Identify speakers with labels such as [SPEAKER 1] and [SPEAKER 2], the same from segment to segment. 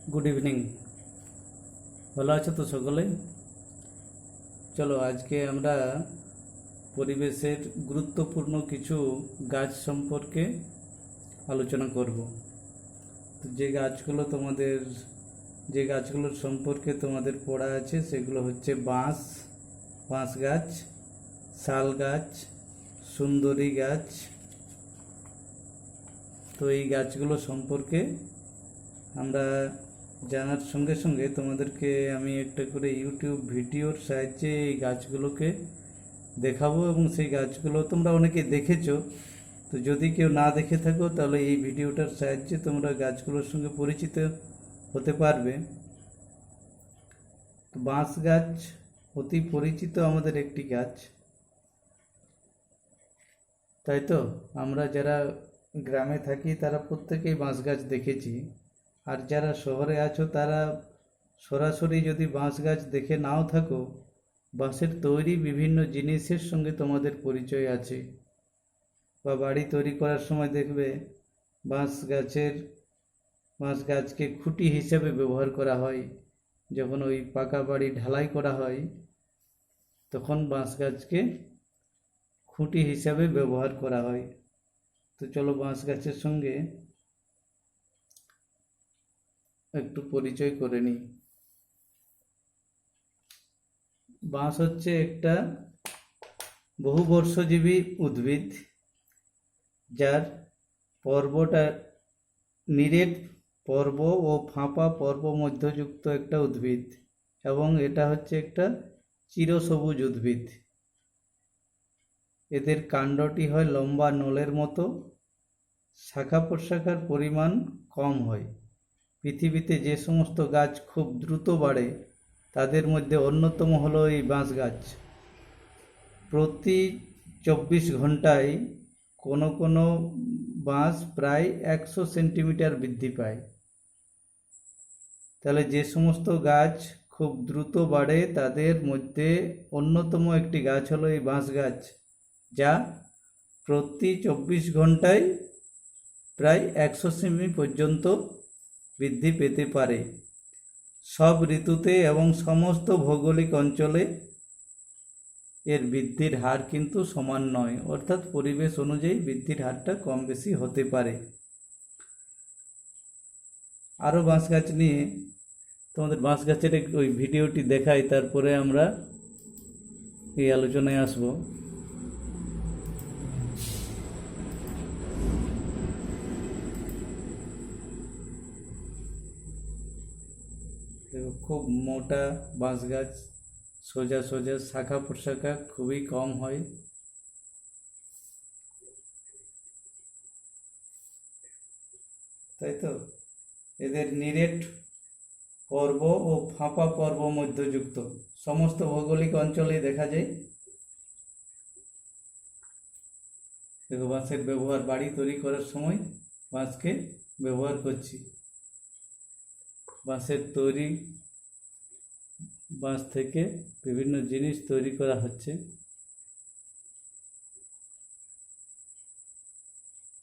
[SPEAKER 1] Good evening. ভালো আছো তো সকলে? চলো আজকে আমরা পরিবেশের গুরুত্বপূর্ণ কিছু গাছ সম্পর্কে আলোচনা করব। তো যে গাছগুলোর সম্পর্কে তোমাদের পড়া আছে সেগুলো হচ্ছে বাঁশ গাছ, শাল গাছ, সুন্দরী গাছ। তো এই গাছগুলো সম্পর্কে আমরা জানার সঙ্গে সঙ্গে তোমাদেরকে আমি একটা করে ইউটিউব ভিডিওর সাহায্যে এই গাছগুলোকে দেখাবো, এবং সেই গাছগুলো তোমরা অনেকে দেখেছো। তো যদি কেউ না দেখে থাকো তাহলে এই ভিডিওটার সাহায্যে তোমরা গাছগুলোর সঙ্গে পরিচিত হতে পারবে। তো বাঁশ গাছ অতি পরিচিত আমাদের একটি গাছ, তাই তো? আমরা যারা গ্রামে থাকি তারা প্রত্যেকেই বাঁশ গাছ দেখেছি, আর যারা শহরে আছো তারা সরাসরি যদি বাঁশ গাছ দেখে নাও থাকো, বাঁশের তৈরি বিভিন্ন জিনিসের সঙ্গে তোমাদের পরিচয় আছে। বা বাড়ি তৈরি করার সময় দেখবে বাঁশ গাছকে খুঁটি হিসেবে ব্যবহার করা হয়। যখন ওই পাকা বাড়ি ঢালাই করা হয় তখন বাঁশ গাছকে খুঁটি হিসাবে ব্যবহার করা হয়। তো চলো বাঁশ গাছের সঙ্গে একটু পরিচয় করে নিই। বাঁশ হচ্ছে একটা বহুবর্ষজীবী উদ্ভিদ, যার পর্বটা নিরেট পর্ব ও ফাঁপা পর্ব মধ্যযুক্ত একটা উদ্ভিদ, এবং এটা হচ্ছে একটা চিরসবুজ উদ্ভিদ। এদের কাণ্ডটি হয় লম্বা নলের মতো, শাখা প্রশাখার পরিমাণ কম হয়। পৃথিবীতে যে সমস্ত গাছ খুব দ্রুত বাড়ে তাদের মধ্যে অন্যতম হলো এই বাঁশ গাছ। প্রতি 24 ঘন্টায় কোনো কোনো বাঁশ প্রায় 100 সেন্টিমিটার বৃদ্ধি পায়। তাহলে যে সমস্ত গাছ খুব দ্রুত বাড়ে তাদের মধ্যে অন্যতম একটি গাছ হলো এই বাঁশ গাছ, যা প্রতি 24 ঘন্টায় প্রায় 100 সেমি পর্যন্ত বৃদ্ধি পেতে পারে। সব ঋতুতে এবং সমস্ত ভৌগোলিক অঞ্চলে এর বৃদ্ধির হার কিন্তু সমান নয়, অর্থাৎ পরিবেশ অনুযায়ী বৃদ্ধির হারটা কম বেশি হতে পারে। আরও বাঁশ গাছ নিয়ে তোমাদের বাঁশ গাছের ওই ভিডিওটি দেখাই, তারপরে আমরা এই আলোচনায় আসব। দেখো, খুব মোটা বাঁশ গাছ, সোজা সোজা, শাখা প্রশাখা খুবই কম হয়। তাই তো? এদের নিরেট পর্ব ও ফাঁপা পর্ব মধ্যযুক্ত, সমস্ত ভৌগোলিক অঞ্চলে দেখা যায়। দেখো, বাঁশের ব্যবহার বাড়ি তৈরি করার সময় বাঁশকে ব্যবহার করছি। বাঁশ থেকে বিভিন্ন জিনিস তৈরি করা হচ্ছে।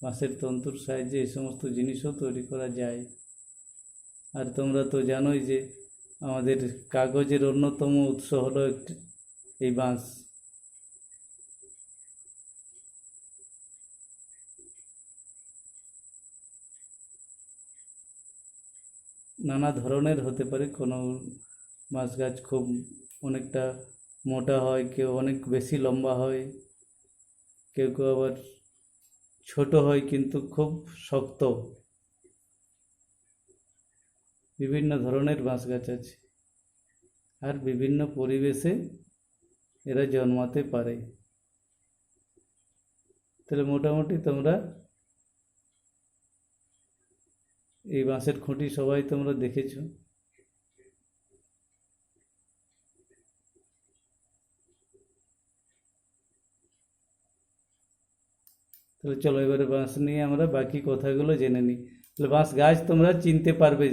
[SPEAKER 1] বাঁশের তন্তুর সাহায্যে এই সমস্ত জিনিসও তৈরি করা যায়। আর তোমরা তো জানোই যে আমাদের কাগজের অন্যতম উৎস হলো এই বাঁশ। নানা ধরনের হতে পারে, কোনো বাঁশ গাছ খুব অনেকটা মোটা হয়, কেউ অনেক বেশি লম্বা হয়, কেউ কেউ আবার ছোট হয় কিন্তু খুব শক্ত। বিভিন্ন ধরনের বাঁশ গাছ আছে, আর বিভিন্ন পরিবেশে এরা জন্মাতে পারে। তাহলে মোটামুটি তোমরা এই বাঁশের খুঁটি সবাই তোমরা দেখেছো। তাহলে চলো এবারে বাঁশ নিয়ে আমরা বাকি কথাগুলো জেনে নিই। তাহলে বাঁশ গাছ তোমরা চিনতে পারবে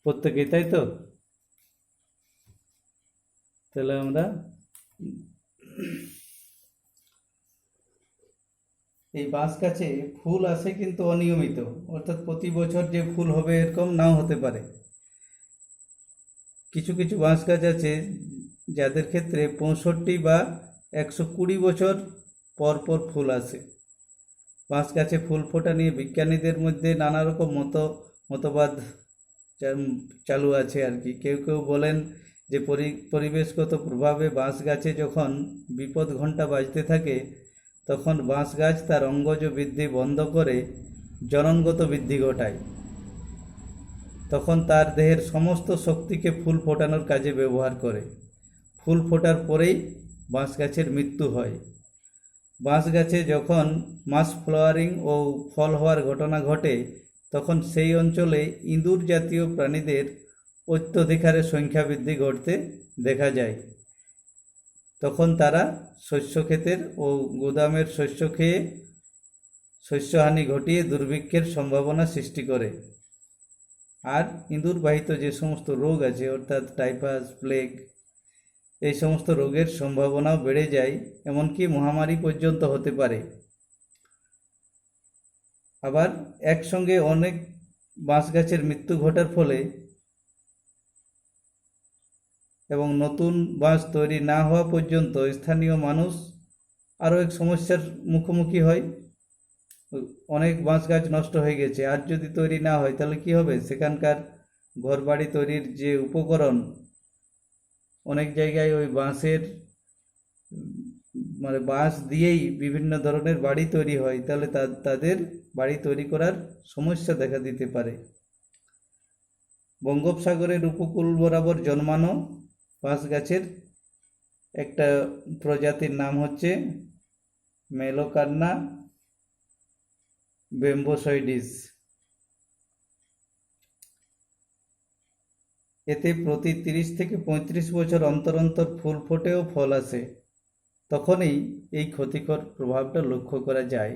[SPEAKER 1] প্রত্যেকেই, তাই তো? তাহলে আমরা এই বাঁশ গাছে ফুল আসে কিন্তু অনিয়মিত, অর্থাৎ প্রতি বছর যে ফুল হবে এরকম নাও হতে পারে। কিছু কিছু বাঁশ গাছ আছে যাদের ক্ষেত্রে 65 বা 120 বছর পর পর ফুল আসে। বাঁশ গাছে ফুল ফোটা নিয়ে বিজ্ঞানীদের মধ্যে নানা রকম মতবাদ চালু আছে আর কি। কেউ কেউ বলেন যে পরিবেশগত প্রভাবে বাঁশ গাছে যখন বিপদ ঘণ্টা বাজতে থাকে তখন বাঁশ গাছ তার অঙ্গজ বৃদ্ধি বন্ধ করে জননগত বৃদ্ধি ঘটায়। তখন তার দেহের সমস্ত শক্তিকে ফুল ফোটানোর কাজে ব্যবহার করে। ফুল ফোটার পরেই বাঁশ গাছের মৃত্যু হয়। বাঁশ গাছে যখন মাস ফ্লাওয়ারিং ও ফল হওয়ার ঘটনা ঘটে তখন সেই অঞ্চলে ইঁদুর জাতীয় প্রাণীদের অত্যধিক হারে সংখ্যা বৃদ্ধি ঘটতে দেখা যায়। তখন তারা শস্য ক্ষেতের ও গুদামের শস্য খেয়ে শস্যহানি ঘটিয়ে দুর্ভিক্ষের সম্ভাবনা সৃষ্টি করে। আর ইঁদুর বাহিত যে সমস্ত রোগ আছে অর্থাৎ টাইফাস, প্লেগ, এই সমস্ত রোগের সম্ভাবনাও বেড়ে যায়, এমনকি মহামারী পর্যন্ত হতে পারে। আবার একসঙ্গে অনেক বাঁশ গাছের মৃত্যু ঘটার ফলে এবং নতুন বাঁশ তৈরি না হওয়া পর্যন্ত স্থানীয় মানুষ আরও এক সমস্যার মুখোমুখি হয়। অনেক বাঁশ গাছ নষ্ট হয়ে গেছে, আর যদি তৈরি না হয় তাহলে কি হবে? সেখানকার ঘরবাড়ি তৈরির যে উপকরণ, অনেক জায়গায় ওই বাঁশের বাঁশ দিয়েই বিভিন্ন ধরনের বাড়ি তৈরি হয়, তাহলে তাদের বাড়ি তৈরি করার সমস্যা দেখা দিতে পারে। বঙ্গোপসাগরের উপকূল বরাবর জন্মানো বাঁশ গাছের একটা প্রজাতির নাম হচ্ছে মেলোকার্না বেম্বোসয়েডিস। এতে প্রতি 30 থেকে 35 বছর অন্তর অন্তর ফুল ফোটে ও ফল আসে। তখনই এই ক্ষতিকর প্রভাবটা লক্ষ্য করা যায়।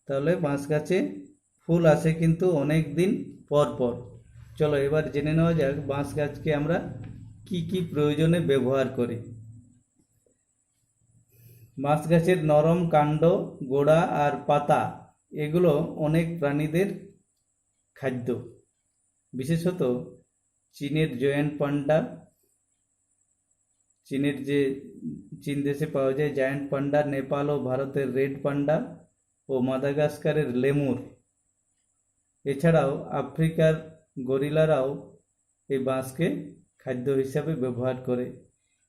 [SPEAKER 1] তাহলে বাঁশ গাছে ফুল আসে কিন্তু অনেক দিন পর পর। চলো এবার জেনে নেওয়া যাক বাঁশ গাছকে আমরা কি কি প্রয়োজনে ব্যবহার করি। বাঁশ গাছের নরম কাণ্ড, গোড়া আর পাতা এগুলো অনেক প্রাণীদের খাদ্য। বিশেষত চীনের জায়ান্ট পান্ডা, চীন দেশে পাওয়া যায় জায়ান্ট পান্ডা, নেপাল ও ভারতের রেড পান্ডা ও মাদাগাস্কারের লেমুর, এছাড়াও আফ্রিকার গরিলারাও এই বাঁশকে খাদ্য হিসাবে ব্যবহার করে।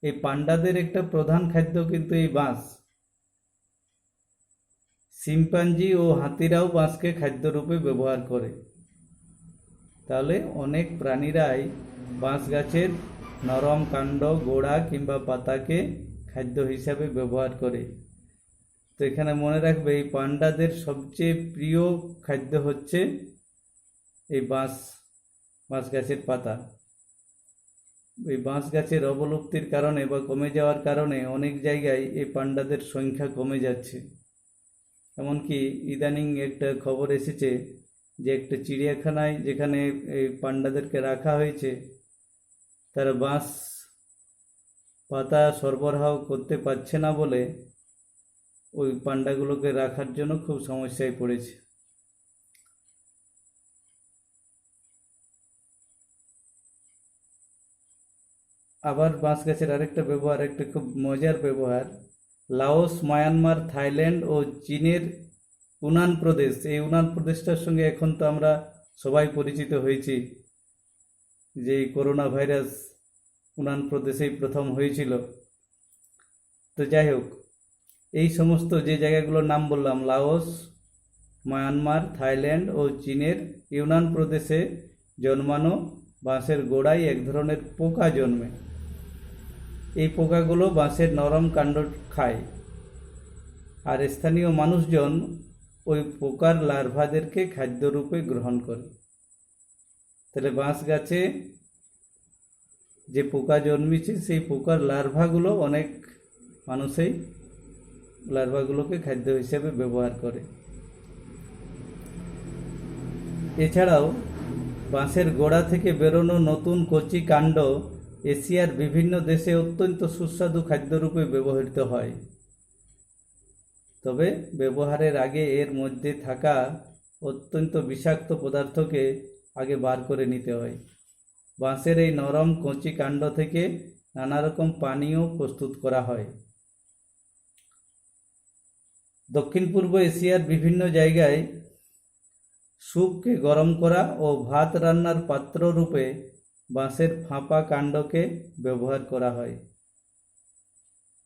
[SPEAKER 1] এই পান্ডাদের একটা প্রধান খাদ্য কিন্তু এই বাঁশ। শিম্পাঞ্জি ও হাতিরাও বাঁশকে খাদ্যরূপে ব্যবহার করে। তাহলে অনেক প্রাণীরাই বাঁশ গাছের নরম কাণ্ড, গোড়া কিংবা পাতাকে খাদ্য হিসাবে ব্যবহার করে। তো এখানে মনে রাখবে এই পান্ডাদের সবচেয়ে প্রিয় খাদ্য হচ্ছে এই বাঁশ গাছের পাতা। এই বাঁশ গাছের অবলুপ্তির কারণে বা কমে যাওয়ার কারণে অনেক জায়গায় এই পান্ডাদের সংখ্যা কমে যাচ্ছে। এমনকি ইদানিং একটা খবর এসেছে যে একটা চিড়িয়াখানায় যেখানে এই পান্ডাদেরকে রাখা হয়েছে, তারা বাঁশ পাতা সরবরাহ করতে পারছে না বলে ওই পান্ডাগুলোকে রাখার জন্য খুব সমস্যায় পড়েছে। আবার বাঁশ গাছের আরেকটা ব্যবহার, একটা খুব মজার ব্যবহার, লাওস, মায়ানমার, থাইল্যান্ড ও চীনের উনান প্রদেশ, এই উনান প্রদেশটার সঙ্গে এখন তো আমরা সবাই পরিচিত হয়েছি যে করোনা ভাইরাস উনান প্রদেশেই প্রথম হয়েছিল। তো যাই হোক, এই সমস্ত যে জায়গাগুলোর নাম বললাম, লাওস, মায়ানমার, থাইল্যান্ড ও চীনের ইউনান প্রদেশে জন্মানো বাঁশের গোড়ায় এক ধরনের পোকা জন্মে। এই পোকাগুলো বাঁশের নরম কাণ্ড খায়, আর স্থানীয় মানুষজন ওই পোকার লার্ভাদেরকে খাদ্যরূপে গ্রহণ করে। তাহলে বাঁশ গাছে যে পোকা জন্মেছে সেই পোকার লার্ভাগুলো অনেক মানুষই লার্ভাগুলোকে খাদ্য হিসেবে ব্যবহার করে। এছাড়াও বাঁশের গোড়া থেকে বেরোনো নতুন কচি কাণ্ড এশিয়ার বিভিন্ন দেশে অত্যন্ত সুস্বাদু খাদ্যরূপে ব্যবহৃত হয়। তবে ব্যবহারের আগে এর মধ্যে থাকা অত্যন্ত বিষাক্ত পদার্থকে আগে বার করে নিতে হয়। বাঁশের এই নরম কচি কাণ্ড থেকে নানা রকম পানীয় প্রস্তুত করা হয়। দক্ষিণ পূর্ব এশিয়ার বিভিন্ন জায়গায় স্যুপকে গরম করা ও ভাত রান্নার পাত্র রূপে বাঁশের ফাঁপা কাণ্ডকে ব্যবহার করা হয়।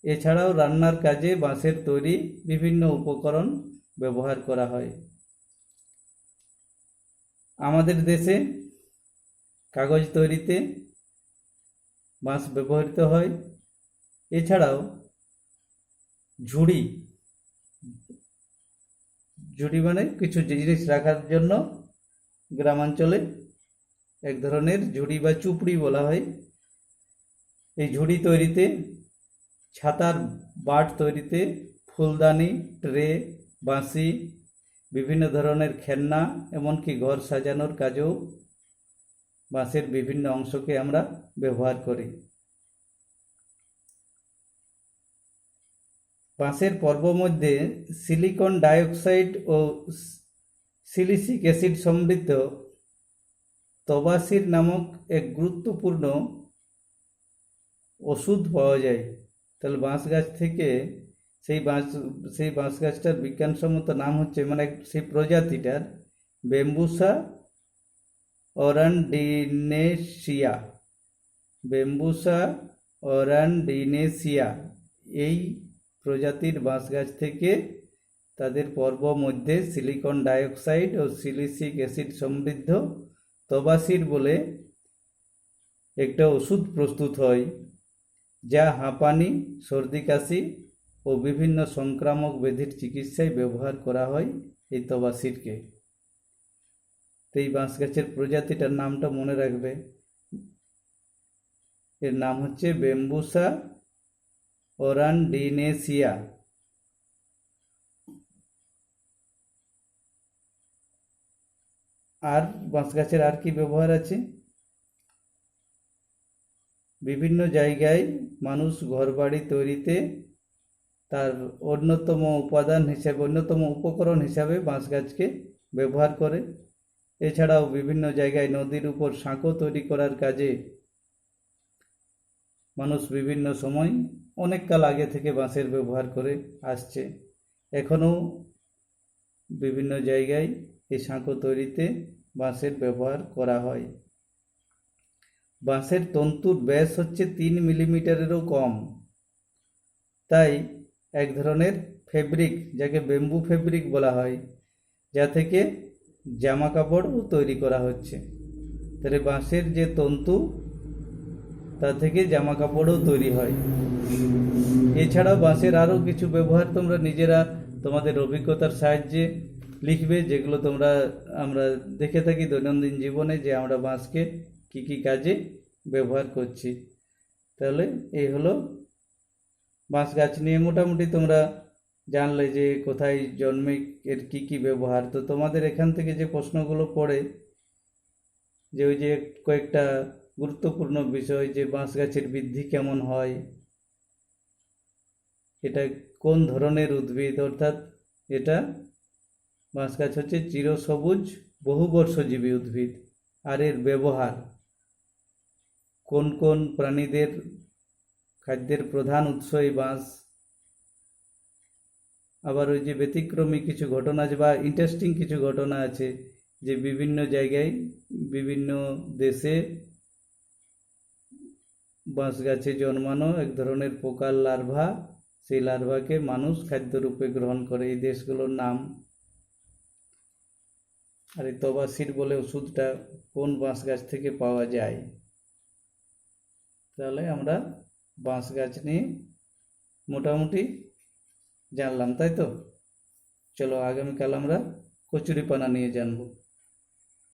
[SPEAKER 1] এছাড়াও রান্নার কাজে বাঁশের তৈরি বিভিন্ন উপকরণ ব্যবহার করা হয়। আমাদের দেশে কাগজ তৈরিতে বাঁশ ব্যবহৃত হয়। এছাড়াও ঝুড়ি মানে কিছু জিনিস রাখার জন্য গ্রামাঞ্চলে এক ধরনের ঝুড়ি বা চুপড়ি বলা হয়। এই ঝুড়ি তৈরিতে, ছাতার বাট তৈরিতে, ফুলদানি, ট্রে, বাঁশি, বিভিন্ন ধরনের খেলনা, এমনকি ঘর সাজানোর কাজেও বাঁশের বিভিন্ন অংশকে আমরা ব্যবহার করি। বাঁশের পর্ব মধ্যে সিলিকন ডাইঅক্সাইড ও সিলিসিক অ্যাসিড সমৃদ্ধ তবাসির নামক এক গুরুত্বপূর্ণ ওষুধ পাওয়া যায়। তাহলে বাঁশ গাছ থেকে সেই বাঁশ গাছটার বিজ্ঞানসম্মত নাম হচ্ছে, মানে সেই প্রজাতিটার ব্যাম্বুসা অরান্ডিনেসিয়া। ব্যাম্বুসা অরান্ডিনেসিয়া এই প্রজাতির বাঁশ গাছ থেকে তাদের পর্ব মধ্যে সিলিকন ডাইঅক্সাইড ও সিলিসিক অ্যাসিড সমৃদ্ধ তবাসির বলে একটা ওষুধ প্রস্তুত হয়, যা হাঁপানি, সর্দি কাশি ও বিভিন্ন সংক্রামক ব্যাধির চিকিৎসায় ব্যবহার করা হয় এই তবাসিরকে। তো এই বাঁশ গাছের প্রজাতিটার নামটা মনে রাখবে, এর নাম হচ্ছে ব্যাম্বুসা অরান্ডিনেসিয়া। আর বাঁশ গাছের আর কি ব্যবহার আছে? বিভিন্ন জায়গায় মানুষ ঘরবাড়ি তৈরিতে তার অন্যতম উপকরণ হিসাবে বাঁশ গাছকে ব্যবহার করে। এছাড়াও বিভিন্ন জায়গায় নদীর উপর সাঁকো তৈরি করার কাজে মানুষ বিভিন্ন সময় অনেক কাল আগে থেকে বাঁশের ব্যবহার করে আসছে। এখনও বিভিন্ন জায়গায় এই সাঁকো তৈরিতে বাঁশের ব্যবহার করা হয়। বাঁশের তন্তুর ব্যাস হচ্ছে 3 মিলিমিটারেরও কম। তাই এক ধরনের ফেব্রিক, যাকে ব্যাম্বু ফেব্রিক বলা হয়, যা থেকে জামা কাপড়ও তৈরি করা হচ্ছে। তাহলে বাঁশের যে তন্তু, তা থেকে জামা কাপড়ও তৈরি হয়। এছাড়াও বাঁশের আরও কিছু ব্যবহার তোমরা নিজেরা তোমাদের অভিজ্ঞতার সাহায্যে লিখবে, যেগুলো আমরা দেখে থাকি দৈনন্দিন জীবনে, যে আমরা বাঁশকে কি কি কাজে ব্যবহার করছি। তাহলে এই হলো বাঁশ গাছ নিয়ে মোটামুটি তোমরা জানলে যে কোথায় জন্মে, এর কি কি ব্যবহার। তো তোমাদের এখান থেকে যে প্রশ্নগুলো পড়ে, যে ওই যে কয়েকটা গুরুত্বপূর্ণ বিষয়, যে বাঁশ গাছের বৃদ্ধি কেমন হয়, এটা কোন ধরনের উদ্ভিদ, অর্থাৎ এটা বাঁশ গাছ হচ্ছে চিরসবুজ বহুবর্ষজীবী উদ্ভিদ। আর এর ব্যবহার, কোন কোন প্রাণীদের খাদ্যের প্রধান উৎস এই বাঁশ। আবার ওই যে ব্যতিক্রমী কিছু ঘটনা আছে বা ইন্টারেস্টিং কিছু ঘটনা আছে, যে বিভিন্ন জায়গায় বিভিন্ন দেশে বাঁশ গাছে জন্মানো এক ধরনের পোকার লার্ভা, সেই লার্ভাকে মানুষ খাদ্যরূপে গ্রহণ করে, এই দেশগুলোর নাম। আর এই তবাসির বলে ওষুধটা কোন বাঁশ গাছ থেকে পাওয়া যায়। তাহলে আমরা বাঁশ গাছ নিয়ে মোটামুটি জানলাম, তাই তো? চলো আগামীকাল আমরা কচুরিপানা নিয়ে জানবো।